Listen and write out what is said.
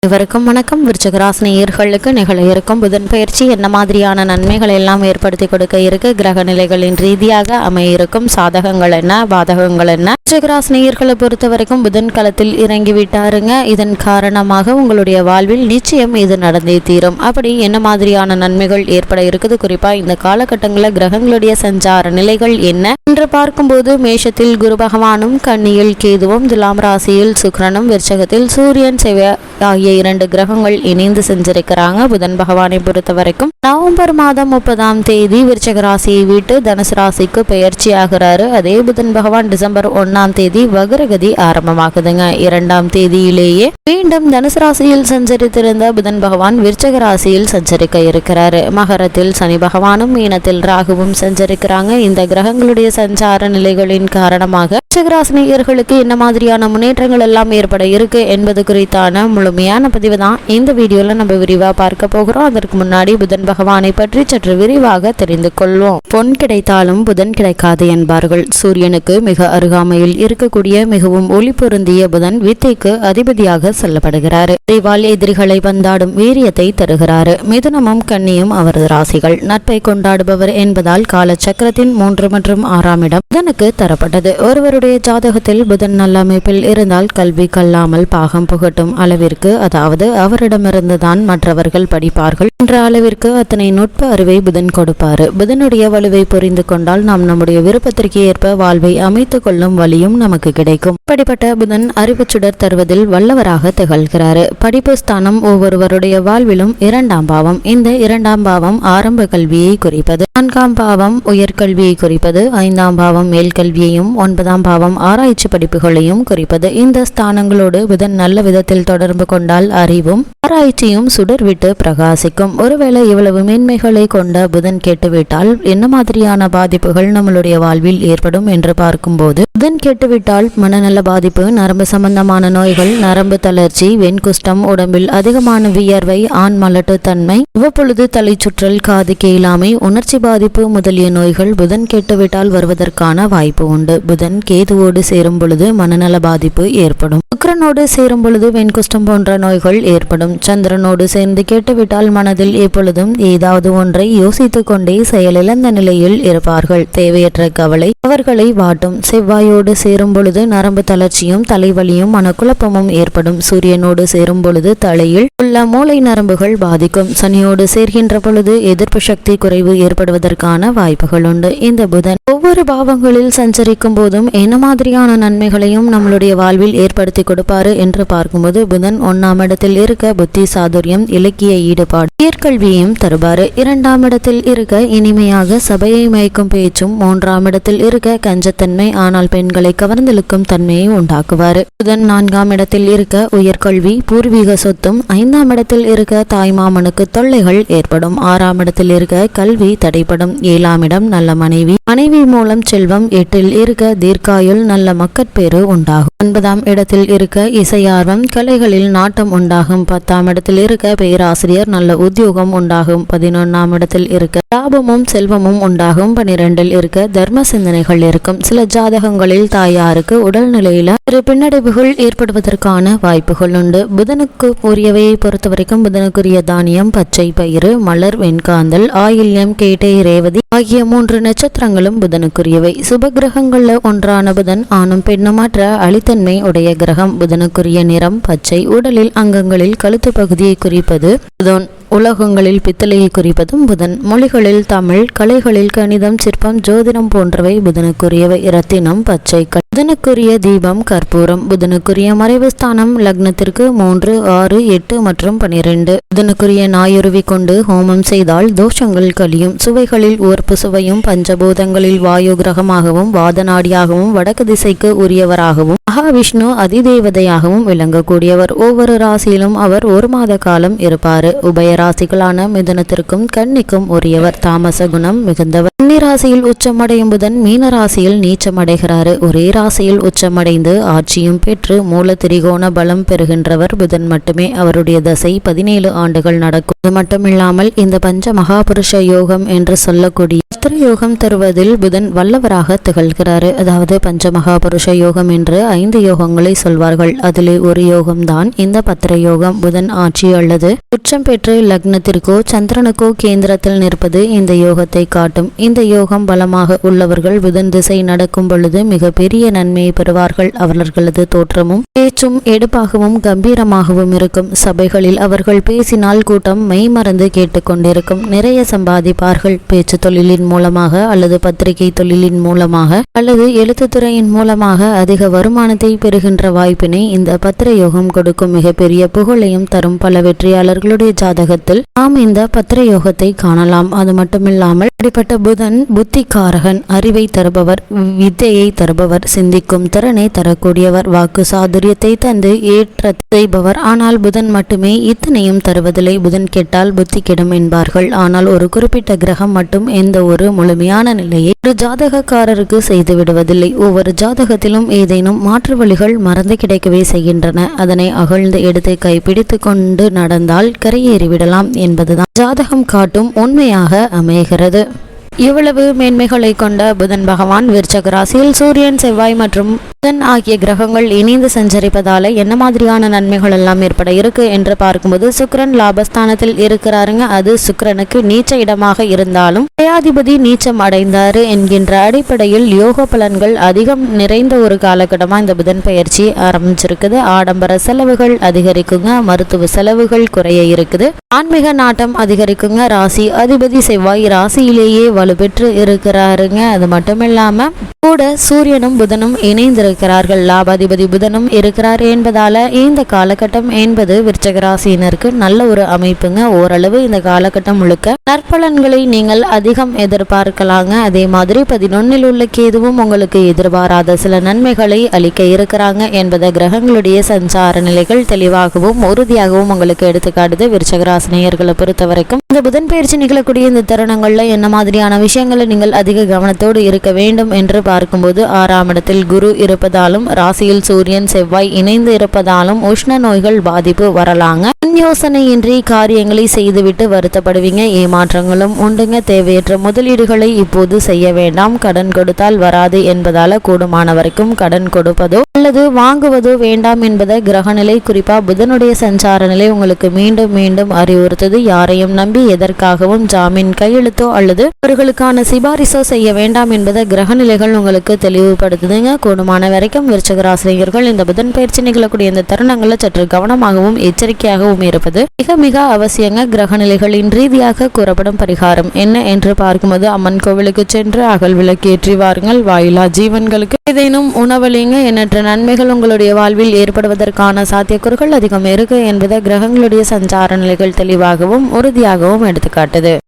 இவருக்கும் வணக்கம். விருச்சிக ராசி நேயர்களுக்கு நிகழ இருக்கும் புதன் பயிற்சி என்ன மாதிரியான நன்மைகள் எல்லாம் ஏற்படுத்தி கொடுக்க இருக்கு, கிரக நிலைகளின் ரீதியாக அமைய இருக்கும் சாதகங்கள் என்ன, பாதகங்கள் என்ன. விருச்சிக ராசி நேயர்களை பொறுத்த வரைக்கும் புதன் களத்தில் இறங்கி விட்டாருங்க. இதன் காரணமாக உங்களுடைய வாழ்வில் நிச்சயம் இது நடந்தே தீரும். அப்படி என்ன மாதிரியான நன்மைகள் ஏற்பட இருக்குது, குறிப்பா இந்த காலகட்டங்களில் கிரகங்களுடைய சஞ்சார நிலைகள் என்ன என்று பார்க்கும்போது, மேஷத்தில் குரு பகவானும், கன்னியில் கேதுவும், துலாம் ராசியில் சுக்கிரனும், விருச்சகத்தில் சூரியன், செவ்வாய் ஆகிய 2 கிரகங்கள் இணைந்து செஞ்சிருக்கிறாங்க. புதன் பகவானை பொறுத்த வரைக்கும் நவம்பர் மாதம் 30ஆம் தேதி விருச்சிக ராசியை விட்டு தனுசு ராசிக்கு பெயர்ச்சி ஆகிறாரு. அதே புதன் பகவான் டிசம்பர் 1ஆம் தேதி வக்ரகதி ஆரம்பமாகுதுங்க. 2ஆம் தேதியிலேயே மீண்டும் தனுசு ராசியில் சஞ்சரித்திருந்த புதன் பகவான் விருச்சிக ராசியில் சஞ்சரிக்க இருக்கிறாரு. மகரத்தில் சனி பகவானும், மீனத்தில் ராகுவும் சஞ்சரிக்கிறாங்க. இந்த கிரகங்களுடைய சஞ்சார நிலைகளின் காரணமாக விருச்சிக ராசி நேயர்களுக்கு என்ன மாதிரியான முன்னேற்றங்கள் எல்லாம் ஏற்பட இருக்கு என்பது குறித்தான முழுமையான பதிவு தான் இந்த வீடியோல நம்ம விரிவா பார்க்க போகிறோம். அதற்கு முன்னாடி புதன் பகவானை பற்றி சற்று விரிவாக தெரிந்து கொள்வோம். பொன் கிடைத்தாலும் புதன் கிடைக்காது என்பார்கள். சூரியனுக்கு மிக அருகாமையில் இருக்கக்கூடிய மிகவும் ஒளி பொருந்திய புதன் வித்தைக்கு அதிபதியாக சொல்லப்படுகிறார். இதைவால் எதிரிகளை பந்தாடும் வீரியத்தை தருகிறார். மிதுனமும் கன்னியும் அவரது ராசிகள். நட்பை கொண்டாடுபவர் என்பதால் கால சக்கரத்தின் 3 மற்றும் 6ஆம் இடம் புதனுக்கு தரப்பட்டது. ஒருவருடைய ஜாதகத்தில் புதன் நல்ல அமைப்பில் இருந்தால் கல்வி கல்லாமல் பாகம் புகட்டும் அளவிற்கு, அதாவது அவரிடமிருந்து தான் மற்றவர்கள் படிப்பார்கள் என்ற அளவிற்கு அத்தனை நுட்ப அறிவை புதன் கொடுப்பாரு. புதனுடைய வலுவை புரிந்து கொண்டால் நாம் நம்முடைய விருப்பத்திற்கு ஏற்ப வாழ்வை அமைத்துக் கொள்ளும் வழியும் நமக்கு கிடைக்கும். இப்படிப்பட்ட புதன் அறிவுச்சுடர் தருவதில் வல்லவராக திகழ்கிறாரு. படிப்பு ஸ்தானம் ஒவ்வொருவருடைய வாழ்விலும் 2ஆம் பாவம். இந்த 2ஆம் பாவம் ஆரம்ப கல்வியை குறிப்பது, 4ஆம் பாவம் உயர்கல்வியை குறிப்பது, 5ஆம் பாவம் மேல்கல்வியையும், 9ஆம் பாவம் ஆராய்ச்சி படிப்புகளையும் குறிப்பது. இந்த ஸ்தானங்களோடு புதன் நல்ல விதத்தில் தொடர்பு கொண்டால் அறிவும் ஆராய்ச்சியும் சுடர் விட்டு பிரகாசிக்கும். ஒருவேளை இவ்வளவு மேன்மைகளை கொண்ட புதன் கேட்டுவிட்டால் என்ன மாதிரியான பாதிப்புகள் நம்மளுடைய வாழ்வில் ஏற்படும் என்று பார்க்கும்போது, புதன் கேட்டுவிட்டால் மனநல பாதிப்பு, நரம்பு சம்பந்தமான நோய்கள், நரம்பு தளர்ச்சி, வெண்குஷ்டம், உடம்பில் அதிகமான வியர்வை, ஆண் மலட்டு தன்மை, அவ்வப்பொழுது தலை சுற்றல், காது கேளாமை, உணர்ச்சி பாதிப்பு முதலிய நோய்கள் புதன் கேட்டுவிட்டால் வருவதற்கான வாய்ப்பு உண்டு. புதன் கேதுவோடு சேரும் பொழுது மனநல பாதிப்பு ஏற்படும். சுக்கிரனோடு சேரும் பொழுது வெண்குஷ்டம் போன்ற நோய்கள் ஏற்படும். சந்திரனோடு சேர்ந்து கேட்டுவிட்டால் மனதில் எப்பொழுதும் ஏதாவது ஒன்றை யோசித்துக் கொண்டே செயலிழந்த நிலையில் இருப்பார்கள். தேவையற்ற கவலை அவர்களை வாட்டும். செவ்வாயோடு சேரும் பொழுது நரம்பு தளர்ச்சியும், தலைவலியும், மனக்குழப்பமும் ஏற்படும். சூரியனோடு சேரும் பொழுது தலையில் உள்ள மூளை நரம்புகள் பாதிக்கும். சனியோடு சேர்கின்ற பொழுது எதிர்ப்பு சக்தி குறைவு ஏற்படுவதற்கான வாய்ப்புகள் உண்டு. இந்த புதன் ஒவ்வொரு பாவங்களில் சஞ்சரிக்கும் போதும் என்ன மாதிரியான நன்மைகளையும் நம்மளுடைய வாழ்வில் ஏற்படுத்தி கொடுப்பாரு என்று பார்க்கும்போது, புதன் 1ஆம் இடத்தில் இருக்க புத்தி சாதுரியம், இலக்கிய ஈடுபாடு, உயர்கல்வியையும் தருவாரு. 2ஆம் இடத்தில் இருக்க இனிமையாக சபையை மயக்கும் பேச்சும், 3ஆம் இடத்தில் இருக்க கஞ்சத்தன்மை, ஆனால் பெண்களை கவர்ந்தெழுக்கும் தன்மையை உண்டாக்குவாரு. புதன் 4ஆம் இடத்தில் இருக்க உயர்கல்வி, பூர்வீக சொத்தும், 5ஆம் இடத்தில் இருக்க தாய்மாமனுக்கு தொல்லைகள் ஏற்படும். 6ஆம் இடத்தில் இருக்க கல்வி தடைப்படும். 7ஆம் இடம் நல்ல மனைவி, மனைவி மூலம் செல்வம். 8இல் இருக்க தீர்க்காயுள், நல்ல மக்கட்பேறு உண்டாகும். 9ஆம் இடத்தில் இருக்க இசையார்வம், கலைகளில் நாட்டம் உண்டாகும். 10ஆம் இடத்தில் இருக்க பேராசிரியர், நல்ல உத்தியோகம் உண்டாகும். 11ஆம் இடத்தில் இருக்க லாபமும் செல்வமும் உண்டாகும். 12இல் இருக்க தர்ம சிந்தனைகள் இருக்கும். சில ஜாதகங்களில் தாயாருக்கு உடல்நிலையில ஒரு பின்னடைவுகள் ஏற்படுவதற்கான வாய்ப்புகள் உண்டு. புதனுக்கு உரியவையை பொறுத்தவரைக்கும் புதனுக்குரிய தானியம் பச்சை பயிறு, மலர், வெண்காந்தல், ஆயில்யம், கேட்டை, ரேவதி ஆகிய 3 நட்சத்திரங்களும் புதனுக்குரியவை. சுப கிரகங்கள்ல ஒன்றான புதன் ஆணும் பெண்ணுமாற்ற அளித்தன்மை உடைய கிரகம். புதனுக்குரிய நிறம் பச்சை. உடலில் அங்கங்களில் கழுத்து பகுதியை குறிப்பது புதன். உலகங்களில் பித்தளையை குறிப்பதும் புதன். மொழிகளில் தமிழ், கலைகளில் கணிதம், சிற்பம், ஜோதிடம் போன்றவை புதனுக்குரியவை. இரத்தினம் பச்சை. புதனுக்குரிய தீபம் கற்பூரம். புதனுக்குரிய மறைவு ஸ்தானம் லக்னத்திற்கு 3, 6, 8 மற்றும் 12. புதனுக்குரிய நாயுருவி கொண்டு ஹோமம் செய்தால் தோஷங்கள் கழியும். சுவைகளில் உவர்ப்பு சுவையும், பஞ்சபூதங்களில் வாயு கிரகமாகவும், வாதநாடியாகவும், வடக்கு திசைக்கு உரியவராகவும், மகாவிஷ்ணு அதிதேவதையாகவும் விளங்கக்கூடியவர். ஒவ்வொரு ராசியிலும் அவர் 1 மாத காலம் இருப்பாரு. உபய ராசிகளான மிதுனத்திற்கும் கன்னிக்கும் உரியவர். தாமச குணம் மிகுந்தவர். கன்னி ராசியில் உச்சமடையும் புதன் மீன ராசியில் நீச்சமடைகிறாரு. ஒரே ராசியில் உச்சமடைந்து ஆட்சியும் பெற்று மூல திரிகோண பலம் பெறுகின்றவர் புதன் மட்டுமே. அவருடைய தசை 17 ஆண்டுகள் நடக்கும். அது மட்டுமில்லாமல் இந்த பஞ்ச மகாபுருஷ யோகம் என்று சொல்லக்கூடிய யோகம் தருவதில் புதன் வல்லவராக திகழ்கிறாரு. அதாவது பஞ்ச மகாபுருஷ யோகம் என்று 5 யோகங்களை சொல்வார்கள். அதிலே ஒரு யோகம்தான் இந்த பத்திர யோகம். புதன் புதன் ஆட்சி அல்லது உச்சம் பெற்று லக்னத்திற்கோ சந்திரனுக்கோ கேந்திரத்தில் நிற்பது இந்த யோகத்தை காட்டும். இந்த யோகம் பலமாக உள்ளவர்கள் புதன் திசை நடக்கும் பொழுது மிக பெரிய நன்மையை பெறுவார்கள். அவர்களது தோற்றமும் பேச்சும் எடுப்பாகவும் கம்பீரமாகவும் இருக்கும். சபைகளில் அவர்கள் பேசினால் கூட்டம் மெய்மறந்து கேட்டுக்கொண்டிருக்கும். நிறைய சம்பாதிப்பார்கள். பேச்சு தொழிலின் மூலமாக அல்லது பத்திரிகை தொழிலின் மூலமாக அல்லது எழுத்துத்துறையின் மூலமாக அதிக வருமானத்தை பெறுகின்ற வாய்ப்பினை இந்த பத்திர யோகம் கொடுக்கும். மிகப்பெரிய புகழையும் தரும். பல வெற்றியாளர்களுடைய ஜாதகத்தில் நாம் இந்த பத்திர யோகத்தை காணலாம். அது மட்டுமில்லாமல் அப்படிப்பட்ட புதன் புத்திகாரகன், அறிவை தருபவர், வித்தையை தருபவர், சிந்திக்கும் திறனை தரக்கூடியவர், வாக்கு சாதுரியத்தை தந்து ஏற்ற செய்பவர். ஆனால் புதன் மட்டுமே இத்தனையும் தருவதில்லை. புதன் கெட்டால் புத்தி கெடும் என்பார்கள். ஆனால் ஒரு குறிப்பிட்ட கிரகம் மட்டும் எந்த ஒரு முழுமையான நிலையை ஒரு ஜாதகக்காரருக்கு செய்து விடுவதில்லை. ஒவ்வொரு ஜாதகத்திலும் ஏதேனும் மாற்று வழிகள் மறந்து கிடைக்கவே செய்கின்றன. அதனை அகழ்ந்து எடுத்து கைப்பிடித்து கொண்டு நடந்தால் கரையேறிவிடலாம் என்பதுதான் ஜாதகம் காட்டும் உண்மையாக அமைகிறது. இவ்வளவு மேன்மைகளை கொண்ட புதன் பகவான் விருச்சக ராசியில் சூரியன், செவ்வாய் மற்றும் புதன் ஆகிய கிரகங்கள் இணைந்து சஞ்சரிப்பதால என்ன மாதிரியான நன்மைகள் எல்லாம் ஏற்பட இருக்கு என்று பார்க்கும்போது, சுக்கிரன் லாபஸ்தானத்தில் இருக்கிறாருங்க. அது சுக்கிரனுக்கு நீச்ச இடமாக இருந்தாலும் ஜெயாதிபதி நீச்சம் அடைந்தாரு என்கின்ற அடிப்படையில் யோக பலன்கள் அதிகம் நிறைந்த ஒரு காலகட்டமா இந்த புதன் பயிற்சி ஆரம்பிச்சிருக்குது. ஆடம்பர செலவுகள் அதிகரிக்குங்க. மருத்துவ செலவுகள் குறைய இருக்குது. ஆன்மீக நாட்டம் அதிகரிக்குங்க. ராசி அதிபதி செவ்வாய் ராசியிலேயே வலுப்பெற்று இருக்கிறாருங்க. அது மட்டும் இல்லாம கூட சூரியனும் புதனும் இணைந்திருக்கிறார்கள். லாபாதிபதி புதனும் இருக்கிறார் என்பதால இந்த காலகட்டம் என்பது விருச்சக ராசியினருக்கு நல்ல ஒரு அமைப்புங்க. ஓரளவு இந்த காலகட்டம் முழுக்க நற்பலன்களை நீங்கள் அதிகம் எதிர்பார்க்கலாங்க. அதே மாதிரி 11 உள்ள கேதுவும் உங்களுக்கு எதிர்பாராத சில நன்மைகளை அளிக்க இருக்கிறாங்க என்பதை கிரகங்களுடைய சஞ்சார நிலைகள் தெளிவாகவும் உறுதியாகவும் உங்களுக்கு எடுத்துக்காட்டுது. விருச்சக ராசி நேயர்களை பொறுத்த வரைக்கும் இந்த புதன் பயிற்சி நிகழக்கூடிய இந்த தருணங்கள்ல என்ன மாதிரியான விஷயங்களை நீங்கள் அதிக கவனத்தோடு இருக்க வேண்டும் என்று பார்க்கும்போது, 6ஆம் இடத்தில் குரு இருப்பதாலும் ராசியில் சூரியன் செவ்வாய் இணைந்து இருப்பதாலும் உஷ்ண நோய்கள் பாதிப்பு வரலாங்க. யோசனையின்றி காரியங்களை செய்துவிட்டு வருத்தப்படுவீங்க. ஏமாற்றங்களும் உண்டுங்க. தேவையற்ற முதலீடுகளை இப்போது செய்ய வேண்டாம். கடன் கொடுத்தால் வராது என்பதால கூடுமான வரைக்கும் கடன் கொடுப்பதோ அல்லது வாங்குவதோ வேண்டாம் என்பதை கிரகநிலை, குறிப்பா புதனுடைய சஞ்சார நிலை உங்களுக்கு மீண்டும் மீண்டும் அறிவுறுத்தது. யாரையும் நம்பி எதற்காகவும் ஜாமீன் கையெழுத்தோ அல்லது அவர்களுக்கான சிபாரிசோ செய்ய வேண்டாம் என்பதை கிரகநிலைகள் உங்களுக்கு தெளிவுபடுத்துதுங்க. கூடுமான வரைக்கும் விருச்சக ராசினியர்கள் இந்த புதன் பயிற்சி நிகழக்கூடிய இந்த தருணங்களை சற்று கவனமாகவும் எச்சரிக்கையாகவும் இருப்பது மிக மிக அவசியங்க. கிரகநிலைகளின் ரீதியாக கூறப்படும் பரிகாரம் என்ன என்று பார்க்கும்போது, அம்மன் கோவிலுக்கு சென்று அகல் விளக்கு ஏற்றி வாருங்கள். வாயிலா ஜீவன்களுக்கு ஏதேனும் உணவளிங்க. எண்ணற்ற நன்மைகள் உங்களுடைய வாழ்வில் ஏற்படுவதற்கான சாத்தியக்கூறுகள் அதிகம் இருக்கு என்பதை கிரகங்களுடைய சஞ்சார நிலைகள் தெளிவாகவும் உறுதியாகவும் எடுத்துக்காட்டுது.